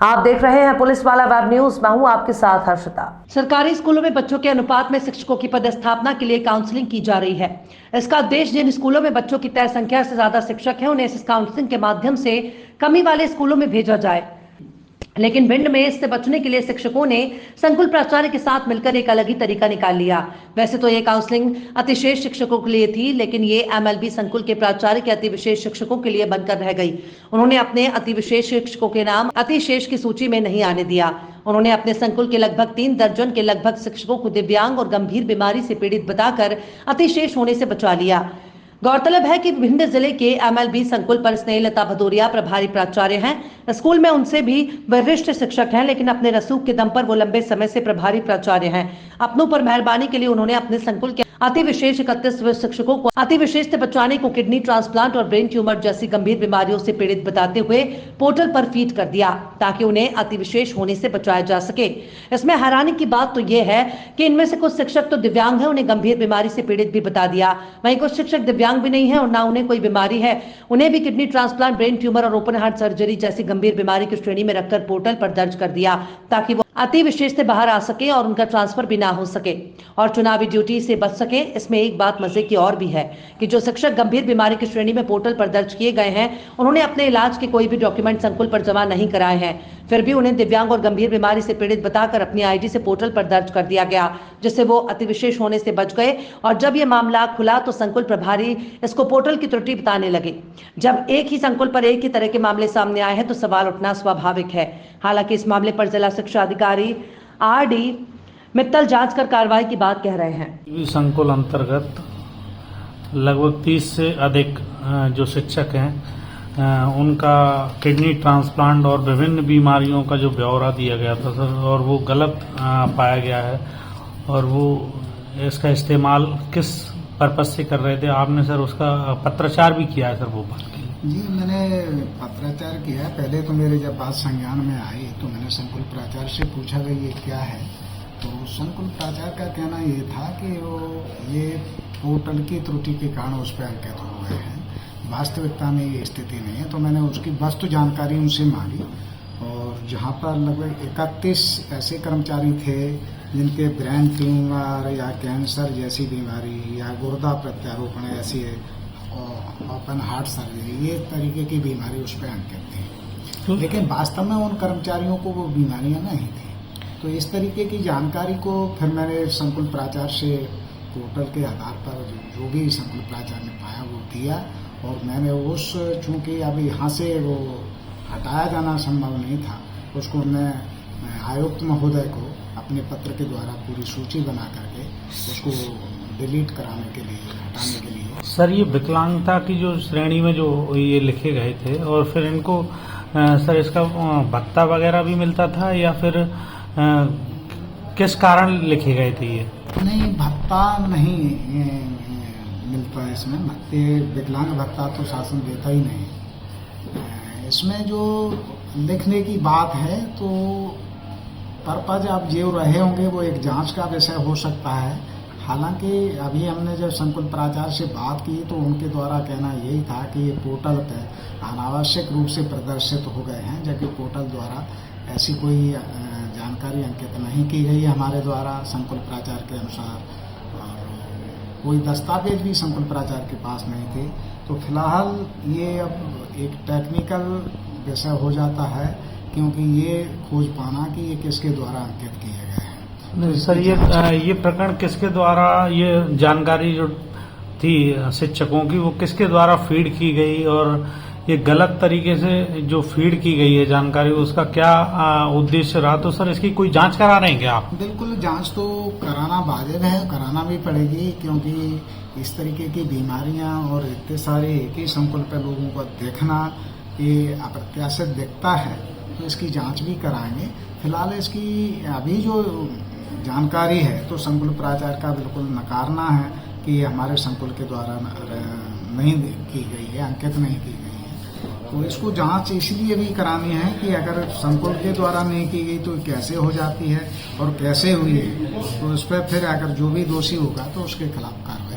आप देख रहे हैं पुलिस वाला वेब न्यूज। मैं हूं आपके साथ हर्षिता। सरकारी स्कूलों में बच्चों के अनुपात में शिक्षकों की पदस्थापना के लिए काउंसलिंग की जा रही है। इसका उद्देश्य जिन स्कूलों में बच्चों की तय संख्या से ज्यादा शिक्षक हैं उन्हें इस काउंसलिंग के माध्यम से कमी वाले स्कूलों में भेजा जाए। लेकिन भिंड में इससे बचने के लिए शिक्षकों ने संकुल प्राचार्य के साथ मिलकर एक अलग ही तरीका निकाल लिया। वैसे तो ये काउंसलिंग अतिशेष शिक्षकों के लिए थी, लेकिन ये एमएलबी संकुल के प्राचार्य के अतिविशेष शिक्षकों के लिए बनकर रह गई। उन्होंने अपने अतिविशेष शिक्षकों के नाम अतिशेष की सूची में नहीं आने दिया। उन्होंने अपने संकुल के लगभग 3 दर्जन के लगभग शिक्षकों को दिव्यांग और गंभीर बीमारी से पीड़ित बताकर अतिशेष होने से बचा लिया। गौरतलब है कि भिंड जिले के एमएलबी संकुल पर स्नेहलता भदौरिया प्रभारी प्राचार्य हैं। स्कूल में उनसे भी वरिष्ठ शिक्षक हैं, लेकिन अपने रसूख के दम पर वो लंबे समय से प्रभारी प्राचार्य हैं। अपनों पर मेहरबानी के लिए उन्होंने अपने संकुल के अति विशेष 31 शिक्षकों को अति विशेष से बचाने को किडनी ट्रांसप्लांट और ब्रेन ट्यूमर जैसी गंभीर बीमारियों से पीड़ित बताते हुए पोर्टल पर फीड कर दिया, ताकि उन्हें अति विशेष होने से बचाया जा सके। इसमें हैरानी की बात तो यह है कि इनमें से कुछ शिक्षक तो दिव्यांग हैं, उन्हें गंभीर बीमारी से पीड़ित भी बता दिया। वहीं कुछ शिक्षक दिव्यांग भी नहीं है और ना उन्हें कोई बीमारी है, उन्हें भी किडनी ट्रांसप्लांट, ब्रेन ट्यूमर और ओपन हार्ट सर्जरी जैसी गंभीर बीमारी की श्रेणी में रखकर पोर्टल पर दर्ज कर दिया, ताकि वो अति विशेष से बाहर आ सके और उनका ट्रांसफर भी ना हो सके और चुनावी ड्यूटी से बच सके। इसमें एक बात मजे की और भी है कि जो शिक्षक गंभीर बीमारी की श्रेणी में पोर्टल पर दर्ज किए गए हैं, उन्होंने अपने इलाज के कोई भी डॉक्यूमेंट संकुल पर जमा नहीं कराए हैं, फिर भी उन्हें दिव्यांग और गंभीर बीमारी से पीड़ित बताकर अपनी आईडी से पोर्टल पर दर्ज कर दिया गया, जिससे वो अति विशेष होने से बच गए। और जब ये मामला खुला तो संकुल प्रभारी इसको पोर्टल की त्रुटि बताने लगे। जब एक ही संकुल पर एक ही तरह के मामले सामने आए हैं तो सवाल उठना स्वाभाविक है। हालांकि इस मामले पर जिला शिक्षा अधिकारी आरडी मित्तल जांच कर कार्रवाई की बात कह रहे हैं। संकुल अंतर्गत लगभग 30 से अधिक जो शिक्षक हैं उनका किडनी ट्रांसप्लांट और विभिन्न बीमारियों का जो ब्यौरा दिया गया था सर, और वो गलत पाया गया है और वो इसका इस्तेमाल किस पर्पज से कर रहे थे आपने सर उसका पत्राचार भी किया है सर भोपाल के? जी, मैंने पत्राचार किया। पहले तो मेरे जब बात संज्ञान में आई तो मैंने संकुल प्राचार्य से पूछा कि ये क्या है, तो संकुल प्राचार्य का कहना ये था कि वो ये पोर्टल की त्रुटि के कारण उस पर अंकित हो गए हैं, वास्तविकता में ये स्थिति नहीं है। तो मैंने उसकी वस्तु जानकारी उनसे मांगी और जहाँ पर लगभग 31 ऐसे कर्मचारी थे जिनके ब्रेन ट्यूमर या कैंसर जैसी बीमारी या गुर्दा प्रत्यारोपण ऐसी ओपन हार्ट सर्जरी ये तरीके की बीमारी उस पर अंकित थी, लेकिन वास्तव में उन कर्मचारियों को वो बीमारियां नहीं थी। तो इस तरीके की जानकारी को फिर मैंने संकुल प्राचार्य से पोर्टल के आधार पर जो भी संकुल प्राचार्य ने पाया वो दिया और मैंने उस चूंकि अब यहाँ से वो हटाया जाना संभव नहीं था, उसको मैं आयुक्त महोदय को अपने पत्र के द्वारा पूरी सूची बना करके उसको डिलीट कराने के लिए, हटाने के लिए। सर ये विकलांगता की जो श्रेणी में जो ये लिखे गए थे और फिर इनको सर इसका भत्ता वगैरह भी मिलता था या फिर किस कारण लिखे गए थे ये? नहीं, भत्ता नहीं मिलता है इसमें। भत्ते विकलांग भत्ता तो शासन देता ही नहीं। इसमें जो लिखने की बात है तो पर्पज आप जो रहे होंगे वो एक जांच का विषय हो सकता है। हालांकि अभी हमने जब संकुल प्राचार्य से बात की तो उनके द्वारा कहना यही था कि ये पोर्टल पर अनावश्यक रूप से प्रदर्शित हो गए हैं, जबकि पोर्टल द्वारा ऐसी कोई जानकारी अंकित नहीं की गई है हमारे द्वारा संकुल प्राचार्य के अनुसार, और कोई दस्तावेज भी संकुल प्राचार्य के पास नहीं थे। तो फिलहाल ये अब एक टेक्निकल विषय हो जाता है, क्योंकि ये खोज पाना कि ये किसके द्वारा अंकित किए गए हैं। नहीं सर, ये प्रकरण किसके द्वारा, ये जानकारी जो थी शिक्षकों की वो किसके द्वारा फीड की गई और ये गलत तरीके से जो फीड की गई है जानकारी उसका क्या उद्देश्य रहा? तो सर इसकी कोई जांच करा रहे हैं क्या आप? बिल्कुल, जांच तो कराना वाजिब है, कराना भी पड़ेगी, क्योंकि इस तरीके की बीमारियां और इतने सारे एक ही संकुल पर लोगों को देखना ये अप्रत्याशित दिखता है, तो इसकी जांच भी कराएंगे। फिलहाल इसकी अभी जो जानकारी है तो संकुल प्राचार्य का बिल्कुल नकारना है कि ये हमारे संकुल के द्वारा नहीं की गई है, अंकित नहीं की गई है। तो इसको जांच इसलिए भी करानी है कि अगर संकुल के द्वारा नहीं की गई तो कैसे हो जाती है और कैसे हुई है, तो इस पर फिर अगर जो भी दोषी होगा तो उसके खिलाफ कार्रवाई